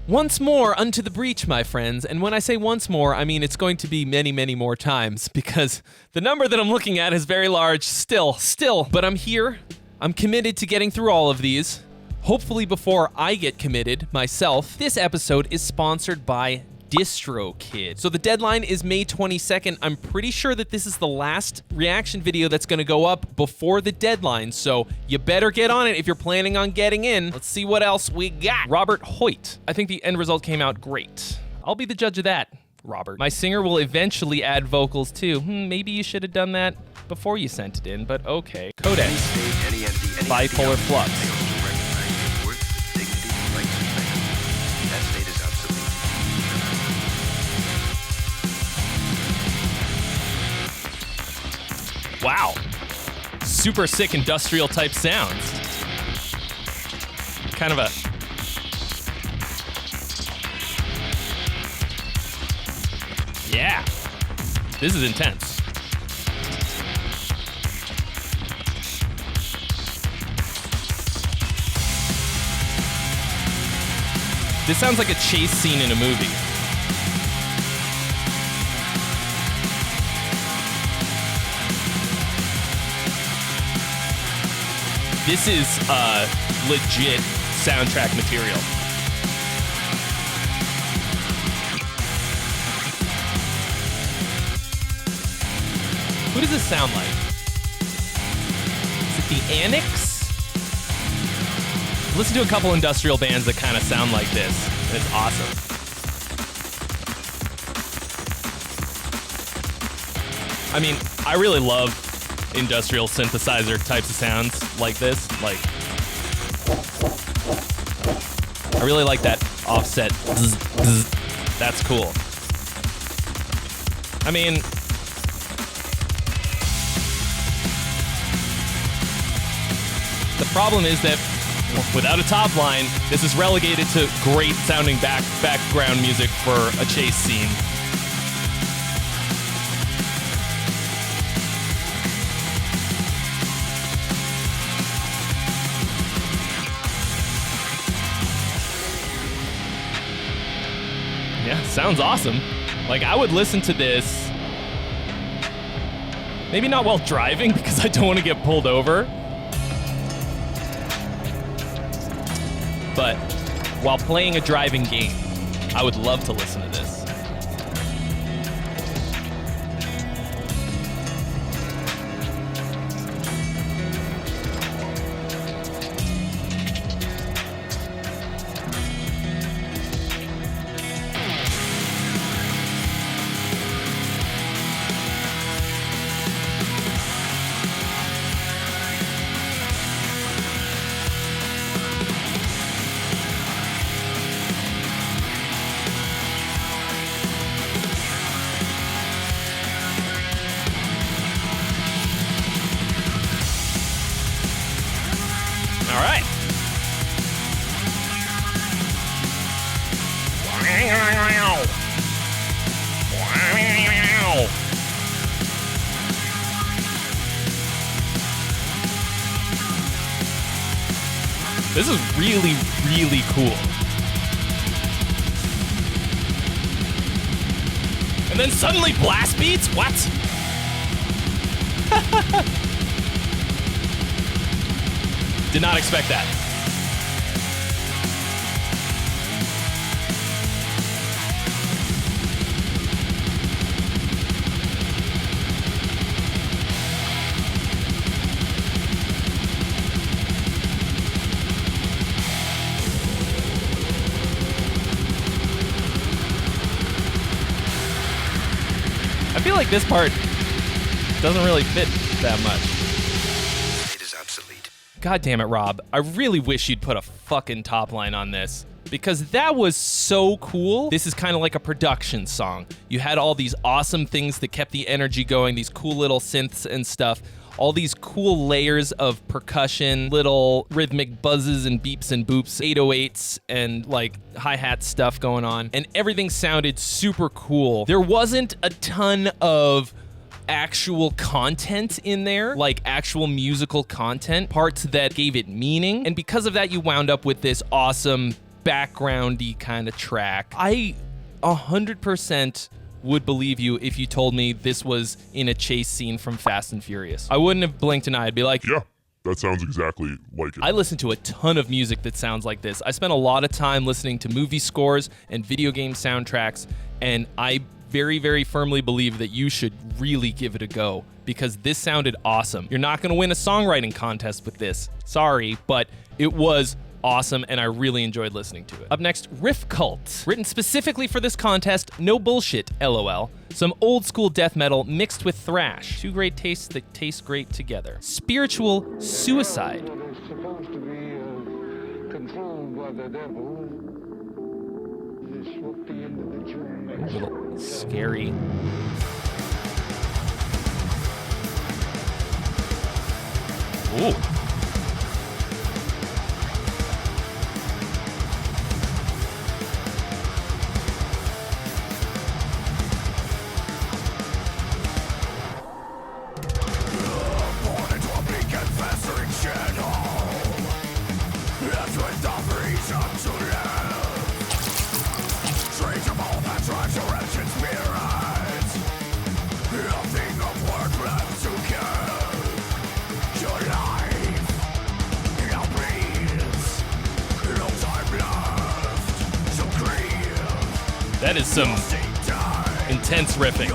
Once more unto the breach, my friends. And when I say once more, I mean it's going to be many, many more times because the number that I'm looking at is very large still. But I'm here. I'm committed to getting through all of these. Hopefully before I get committed myself. This episode is sponsored by DistroKid. So the deadline is May 22nd. I'm pretty sure that this is the last reaction video that's gonna go up before the deadline, so you better get on it if you're planning on getting in. Let's see what else we got. Robert Hoyt. I think the end result came out great. I'll be the judge of that, Robert. My singer will eventually add vocals too. Maybe you should have done that before you sent it in, but okay. Codex. Bipolar Flux. Wow, super sick industrial type sounds. Kind of a... Yeah, this is intense. This sounds like a chase scene in a movie. This is legit soundtrack material. Who does this sound like? Is it the Annex? Listen to a couple industrial bands that kind of sound like this, and it's awesome. I mean, I really love industrial synthesizer types of sounds like this. Like, I really like that offset. Zzz, zzz. That's cool. I mean, the problem is that without a top line, this is relegated to great sounding background music for a chase scene. Yeah, sounds awesome. Like, I would listen to this, maybe not while driving because I don't want to get pulled over, but while playing a driving game, I would love to listen to this. All right. This is really, really cool. And then suddenly blast beats? What? Did not expect that. I feel like this part doesn't really fit that much. It is obsolete. God damn it, Rob. I really wish you'd put a fucking top line on this because that was so cool. This is kind of like a production song. You had all these awesome things that kept the energy going, these cool little synths and stuff, all these cool layers of percussion, little rhythmic buzzes and beeps and boops, 808s and like hi-hat stuff going on, and everything sounded super cool. There wasn't a ton of actual content in there, like actual musical content, parts that gave it meaning, and because of that you wound up with this awesome backgroundy kind of track. I 100% would believe you if you told me this was in a chase scene from Fast and Furious. I wouldn't have blinked an eye. I'd be like, Yeah, that sounds exactly like it. I listen to a ton of music that sounds like this. I spent a lot of time listening to movie scores and video game soundtracks, and I very, very firmly believe that you should really give it a go because this sounded awesome. You're not gonna win a songwriting contest with this. Sorry, but it was awesome, and I really enjoyed listening to it. Up next, Riffcult. Written specifically for this contest, no bullshit, LOL. Some old school death metal mixed with thrash. Two great tastes that taste great together. Spiritual Suicide. It's supposed to be controlled by the devil. They swept the individual A little scary. Ooh. That is some intense riffing.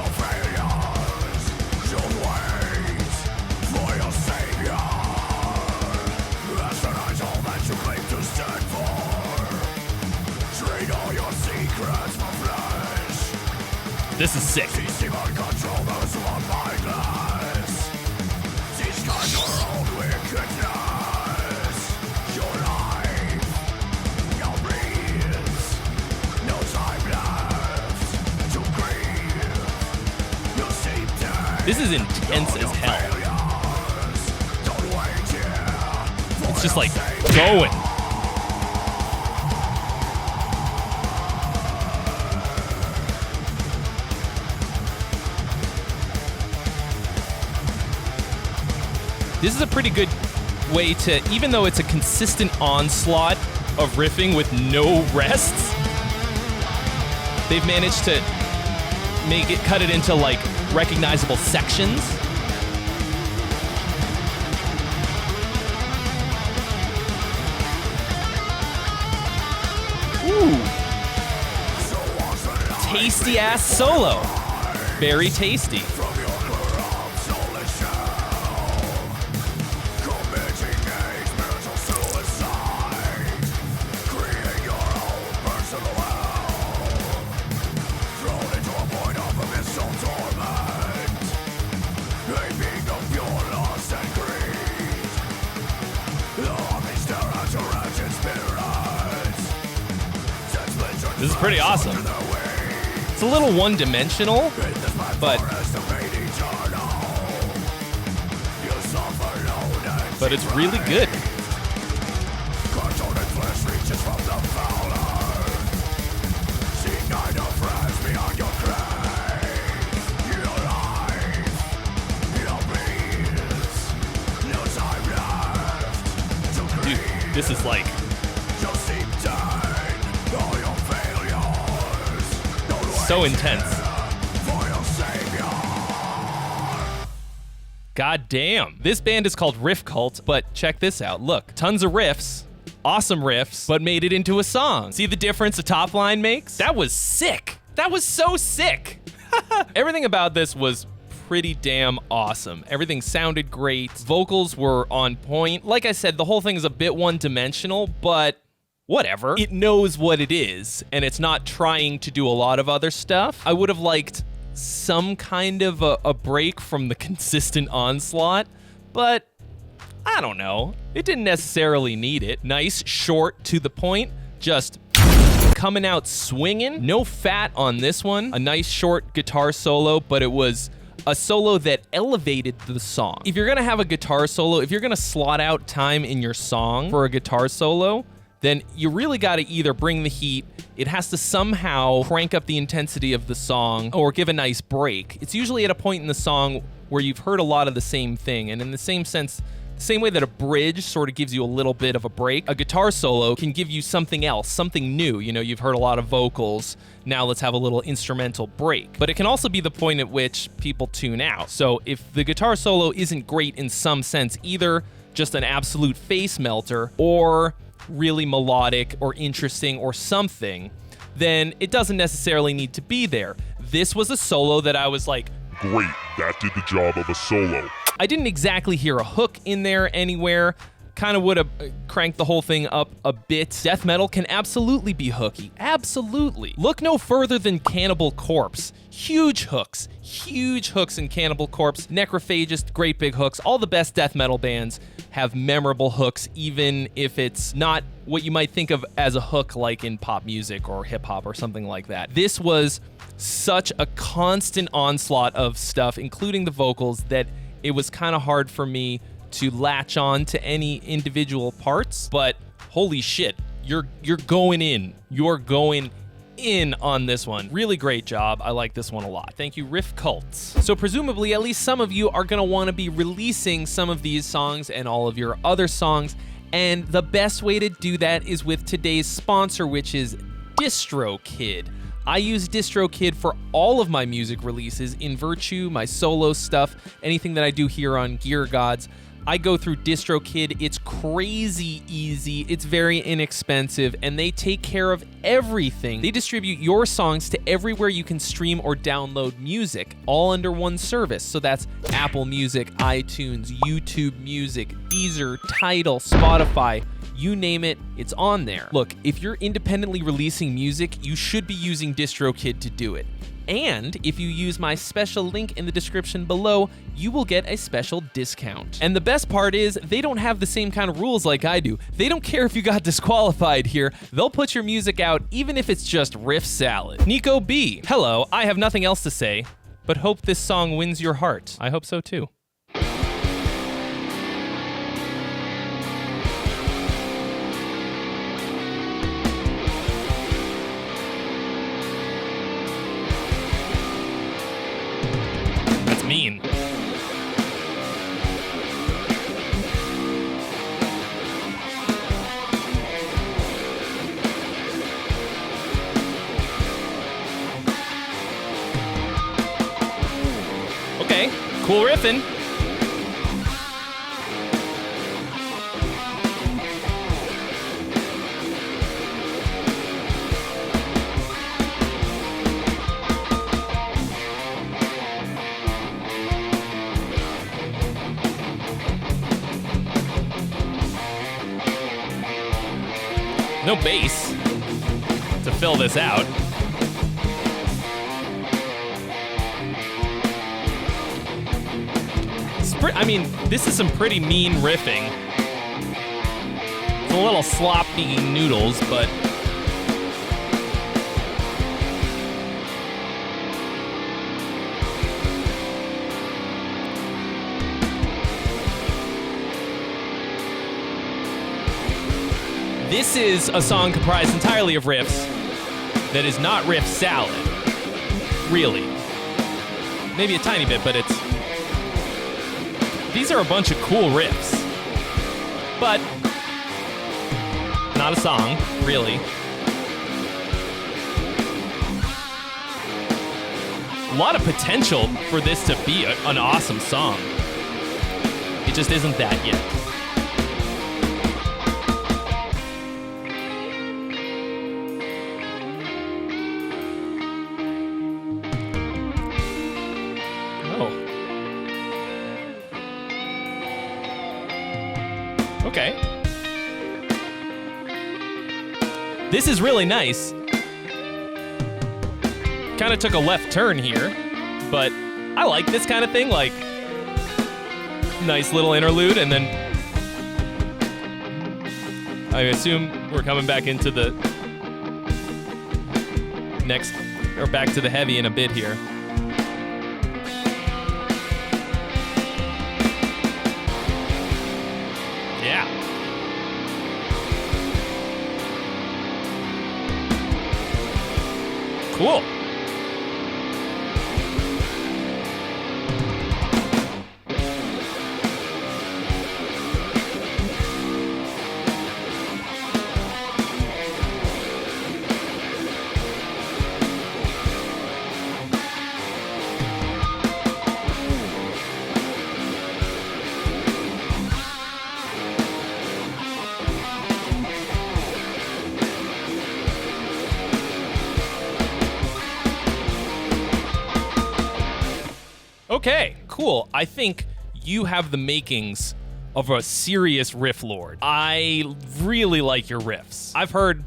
This is sick. This is intense as hell. It's just like going. This is a pretty good way to, even though it's a consistent onslaught of riffing with no rests, they've managed to cut it into like recognizable sections. Ooh. Tasty ass solo. Very tasty. This is pretty awesome. It's a little one-dimensional, but it's really good. Dude, this is like so intense. God damn. This band is called Riffcult, but check this out. Look, tons of riffs, awesome riffs, but made it into a song. See the difference a top line makes? That was sick. That was so sick. Everything about this was pretty damn awesome. Everything sounded great. Vocals were on point. Like I said, the whole thing is a bit one-dimensional, but whatever. It knows what it is, and it's not trying to do a lot of other stuff. I would have liked some kind of a break from the consistent onslaught, but I don't know. It didn't necessarily need it. Nice, short, to the point, just coming out swinging. No fat on this one. A nice short guitar solo, but it was a solo that elevated the song. If you're gonna have a guitar solo, if you're gonna slot out time in your song for a guitar solo, then you really gotta either bring the heat, it has to somehow crank up the intensity of the song, or give a nice break. It's usually at a point in the song where you've heard a lot of the same thing, and in the same sense, Same way that a bridge sort of gives you a little bit of a break, a guitar solo can give you something else, something new. You know, you've heard a lot of vocals, now let's have a little instrumental break. But it can also be the point at which people tune out. So if the guitar solo isn't great in some sense, either just an absolute face melter or really melodic or interesting or something, then it doesn't necessarily need to be there. This was a solo that I was like, Great, that did the job of a solo. I didn't exactly hear a hook in there anywhere. Kind of would have cranked the whole thing up a bit. Death metal can absolutely be hooky. Absolutely. Look no further than Cannibal Corpse. Huge hooks in Cannibal Corpse. Necrophagist, great big hooks. All the best death metal bands have memorable hooks, even if it's not what you might think of as a hook like in pop music or hip hop or something like that. This was such a constant onslaught of stuff, including the vocals, that it was kind of hard for me to latch on to any individual parts, but holy shit, you're going in. You're going in on this one. Really great job. I like this one a lot. Thank you, Riffcult. So presumably, at least some of you are gonna wanna be releasing some of these songs and all of your other songs, and the best way to do that is with today's sponsor, which is DistroKid. I use DistroKid for all of my music releases, in virtue, my solo stuff, anything that I do here on Gear Gods. I go through DistroKid. It's crazy easy, it's very inexpensive, and they take care of everything. They distribute your songs to everywhere you can stream or download music, all under one service. So that's Apple Music, iTunes, YouTube Music, Deezer, Tidal, Spotify. You name it, it's on there. Look, if you're independently releasing music, you should be using DistroKid to do it. And if you use my special link in the description below, you will get a special discount. And the best part is, they don't have the same kind of rules like I do. They don't care if you got disqualified here. They'll put your music out even if it's just Riff Salad. Nico B. Hello, I have nothing else to say, but hope this song wins your heart. I hope so too. Mean. Okay, cool riffing. No bass to fill this out. I mean, this is some pretty mean riffing. It's a little sloppy noodles, but this is a song comprised entirely of riffs that is not Riff Salad. Really. Maybe a tiny bit, but these are a bunch of cool riffs. But not a song, really. A lot of potential for this to be an awesome song. It just isn't that yet. Okay. This is really nice. Kind of took a left turn here, but I like this kind of thing, like nice little interlude, and then I assume we're coming back into the next, or back to the heavy in a bit here. Yeah. Cool. Okay, cool. I think you have the makings of a serious riff lord. I really like your riffs. I've heard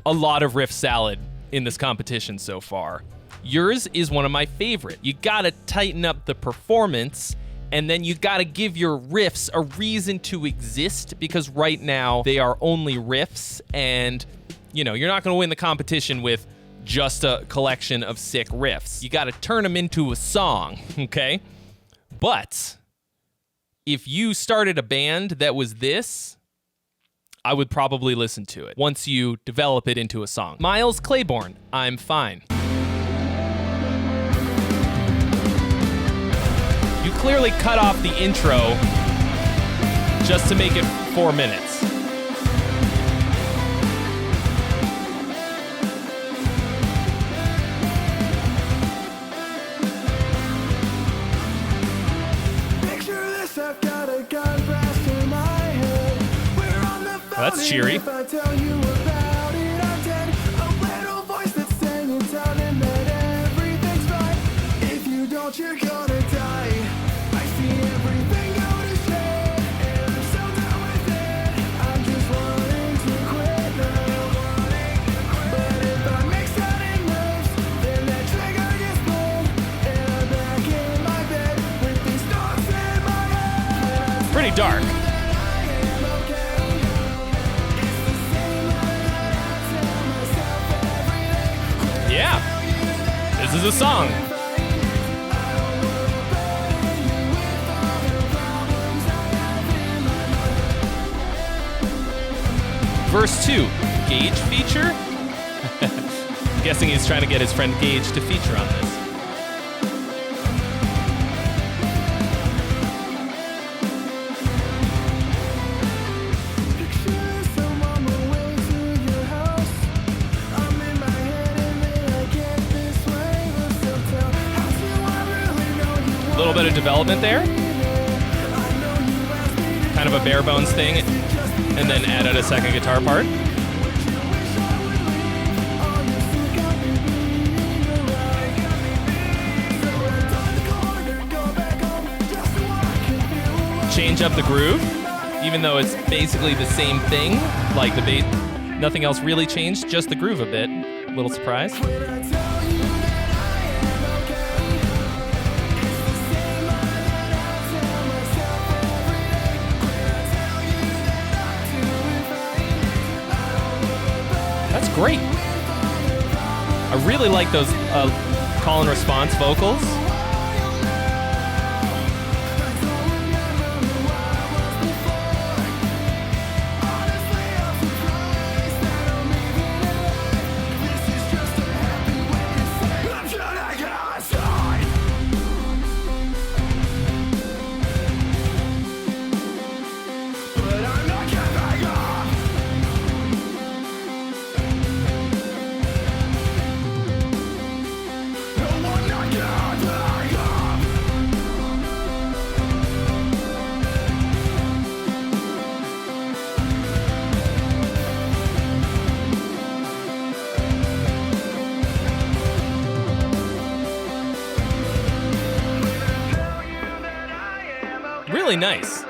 a lot of Riff Salad in this competition so far. Yours is one of my favorite. You gotta tighten up the performance, and then you gotta give your riffs a reason to exist, because right now they are only riffs, and you're not gonna win the competition with just a collection of sick riffs. You gotta turn them into a song, okay? But if you started a band that was this, I would probably listen to it once you develop it into a song. Miles Claiborne, I'm Fine. You clearly cut off the intro just to make it 4 minutes. Well, that's cheery. Pretty dark. Yeah, this is a song. Verse 2, Gage feature? I'm guessing he's trying to get his friend Gage to feature on this. A little bit of development there. Kind of a bare bones thing, and then added a second guitar part. Change up the groove, even though it's basically the same thing. Like the bass, nothing else really changed, just the groove a bit. A little surprise. That's great. I really like those call and response vocals. Really nice.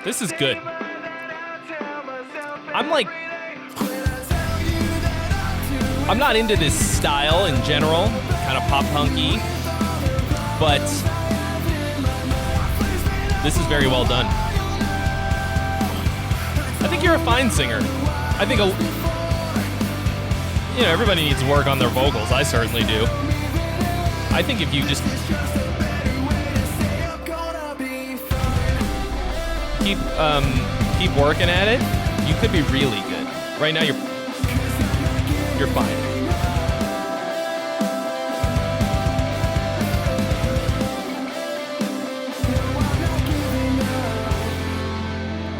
This is good. I'm not into this style in general, kind of pop punky, but this is very well done. I think you're a fine singer. I think everybody needs to work on their vocals. I certainly do. I think if you just keep working at it, you could be really good. Right now, you're fine.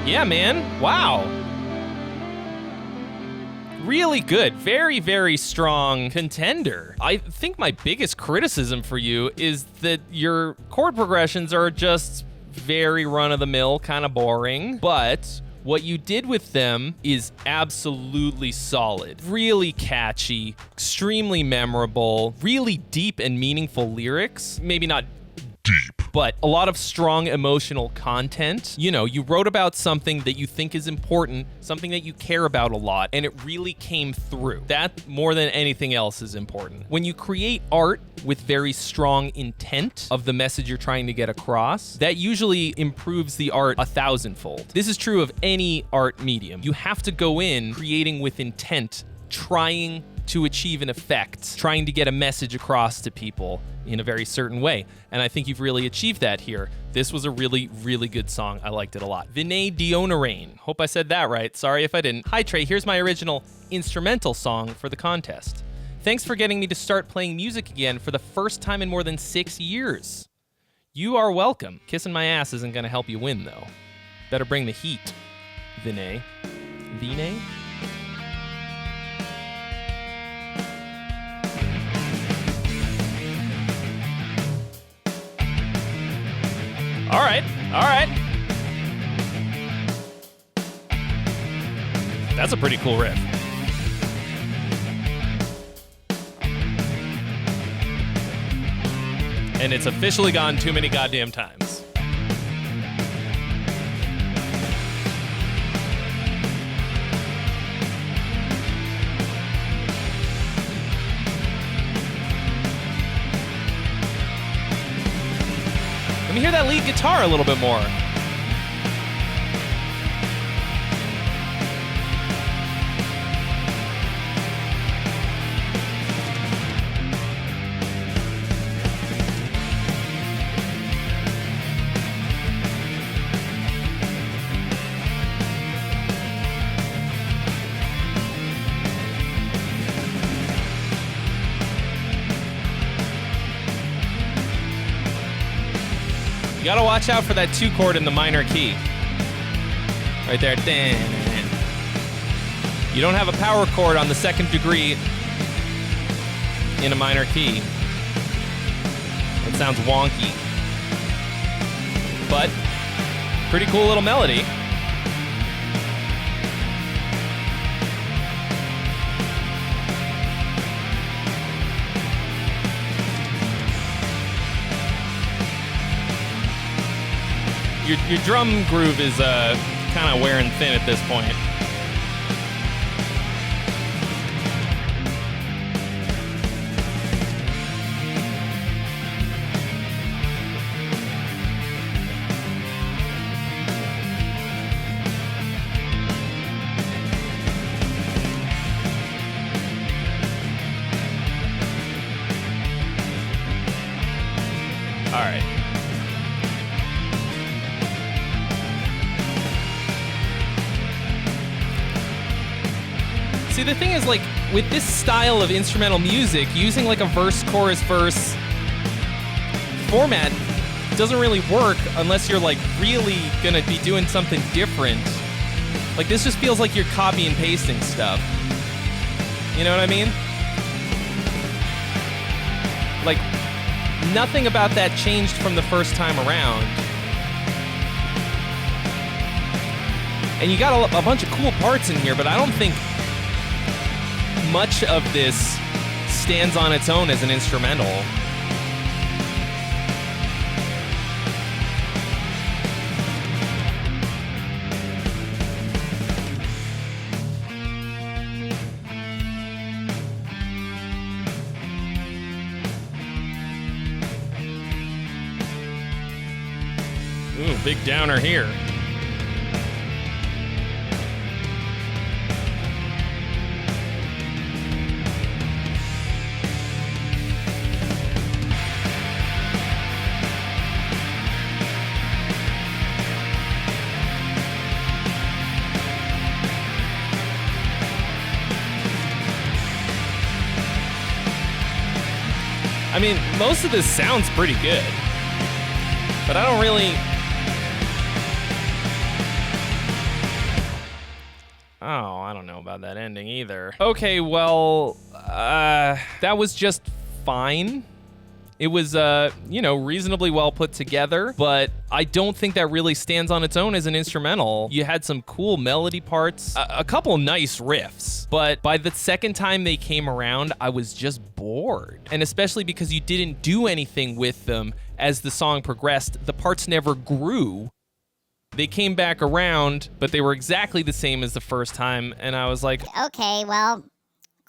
Yeah, man. Wow. Really good. Very, very strong contender. I think my biggest criticism for you is that your chord progressions are just very run-of-the-mill, kind of boring, but what you did with them is absolutely solid. Really catchy, extremely memorable, really deep and meaningful lyrics. Maybe not deep. But a lot of strong emotional content. You know, you wrote about something that you think is important, something that you care about a lot, and it really came through. That, more than anything else, is important. When you create art with very strong intent of the message you're trying to get across, that usually improves the art 1,000-fold. This is true of any art medium. You have to go in creating with intent, trying to achieve an effect, trying to get a message across to people in a very certain way. And I think you've really achieved that here. This was a really, really good song. I liked it a lot. Vinay Dionne. Hope I said that right. Sorry if I didn't. Hi, Trey. Here's my original instrumental song for the contest. Thanks for getting me to start playing music again for the first time in more than 6 years. You are welcome. Kissing my ass isn't going to help you win, though. Better bring the heat, Vinay. Vinay? All right. That's a pretty cool riff. And it's officially gone too many goddamn times. Let me hear that lead guitar a little bit more. You gotta watch out for that 2 chord in the minor key. Right there. You don't have a power chord on the 2nd degree in a minor key. It sounds wonky. But, pretty cool little melody. Your drum groove is kind of wearing thin at this point. All right. See, the thing is, like, with this style of instrumental music, using like a verse, chorus, verse format doesn't really work unless you're like really gonna be doing something different. Like, this just feels like you're copy and pasting stuff. You know what I mean? Like, nothing about that changed from the first time around. And you got a bunch of cool parts in here, but I don't think much of this stands on its own as an instrumental. Ooh, big downer here. I mean, most of this sounds pretty good, but I don't really... Oh, I don't know about that ending either. Okay, well, that was just fine. It was, reasonably well put together, but I don't think that really stands on its own as an instrumental. You had some cool melody parts, a couple nice riffs, but by the second time they came around, I was just bored. And especially because you didn't do anything with them as the song progressed, the parts never grew. They came back around, but they were exactly the same as the first time, and I was like, okay, well,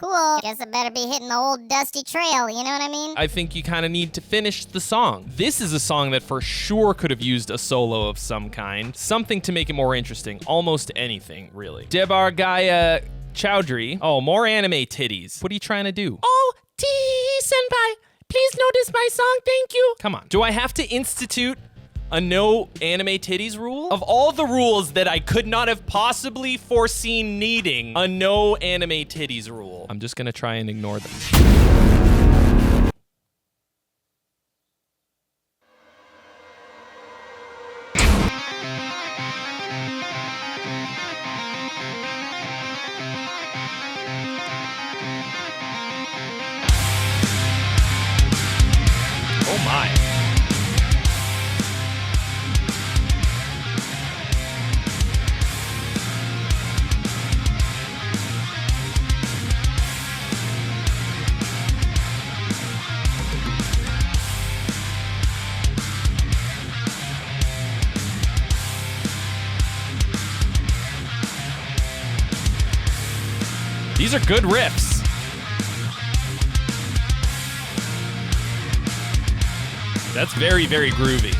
cool. Guess I better be hitting the old dusty trail, you know what I mean? I think you kind of need to finish the song. This is a song that for sure could have used a solo of some kind. Something to make it more interesting. Almost anything, really. Debargaya Chowdhury. Oh, more anime titties. What are you trying to do? Oh, senpai, please notice my song, thank you. Come on. Do I have to institute a no anime titties rule? Of all the rules that I could not have possibly foreseen needing, a no anime titties rule. I'm just gonna try and ignore them. Oh my. These are good riffs. That's very, very groovy.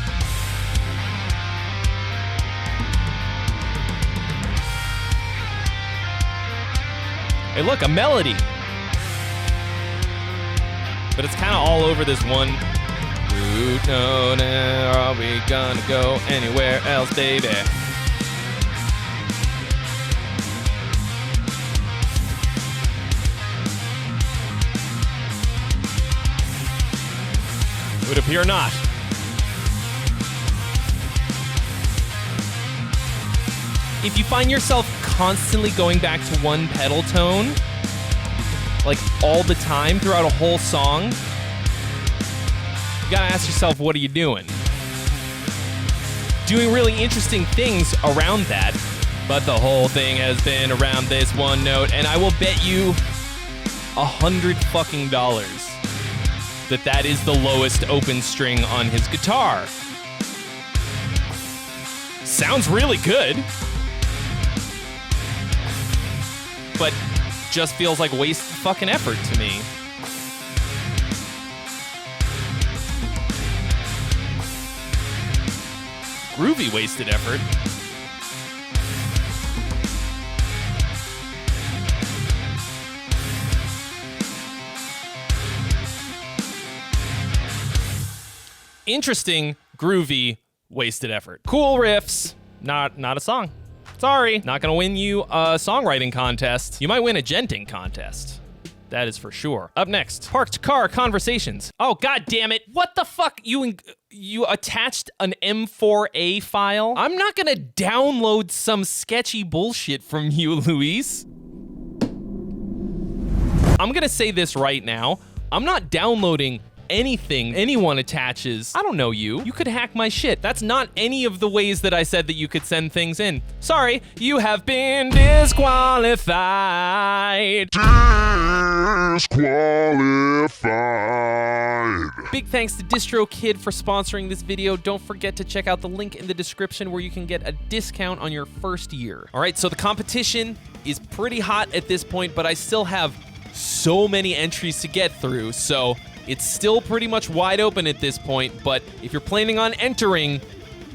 Hey, look, a melody. But it's kind of all over this one. Route, no, are we gonna go anywhere else, baby? Would appear not. If you find yourself constantly going back to one pedal tone, like all the time throughout a whole song, you gotta ask yourself, what are you doing? Doing really interesting things around that, but the whole thing has been around this one note, and I will bet you $100 fucking that is the lowest open string on his guitar. Sounds really good, but just feels like wasted fucking effort to me. Groovy wasted effort. Interesting, groovy, wasted effort. Cool riffs, not a song. Sorry, not gonna win you a songwriting contest. You might win a genting contest. That is for sure. Up next, parked car conversations. Oh, god damn it. What the fuck? You attached an M4A file? I'm not gonna download some sketchy bullshit from you, Luis. I'm gonna say this right now. I'm not downloading anything anyone attaches. I don't know you. You could hack my shit. That's not any of the ways that I said that you could send things in. Sorry, you have been disqualified. Disqualified. Big thanks to DistroKid for sponsoring this video. Don't forget to check out the link in the description where you can get a discount on your first year. All right, so the competition is pretty hot at this point, but I still have so many entries to get through, so it's still pretty much wide open at this point, but if you're planning on entering,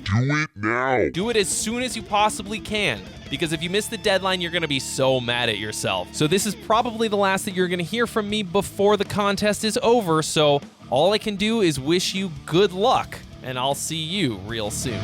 Do it now. do it as soon as you possibly can, because if you miss the deadline, you're gonna be so mad at yourself. So this is probably the last that you're gonna hear from me before the contest is over, so all I can do is wish you good luck, and I'll see you real soon.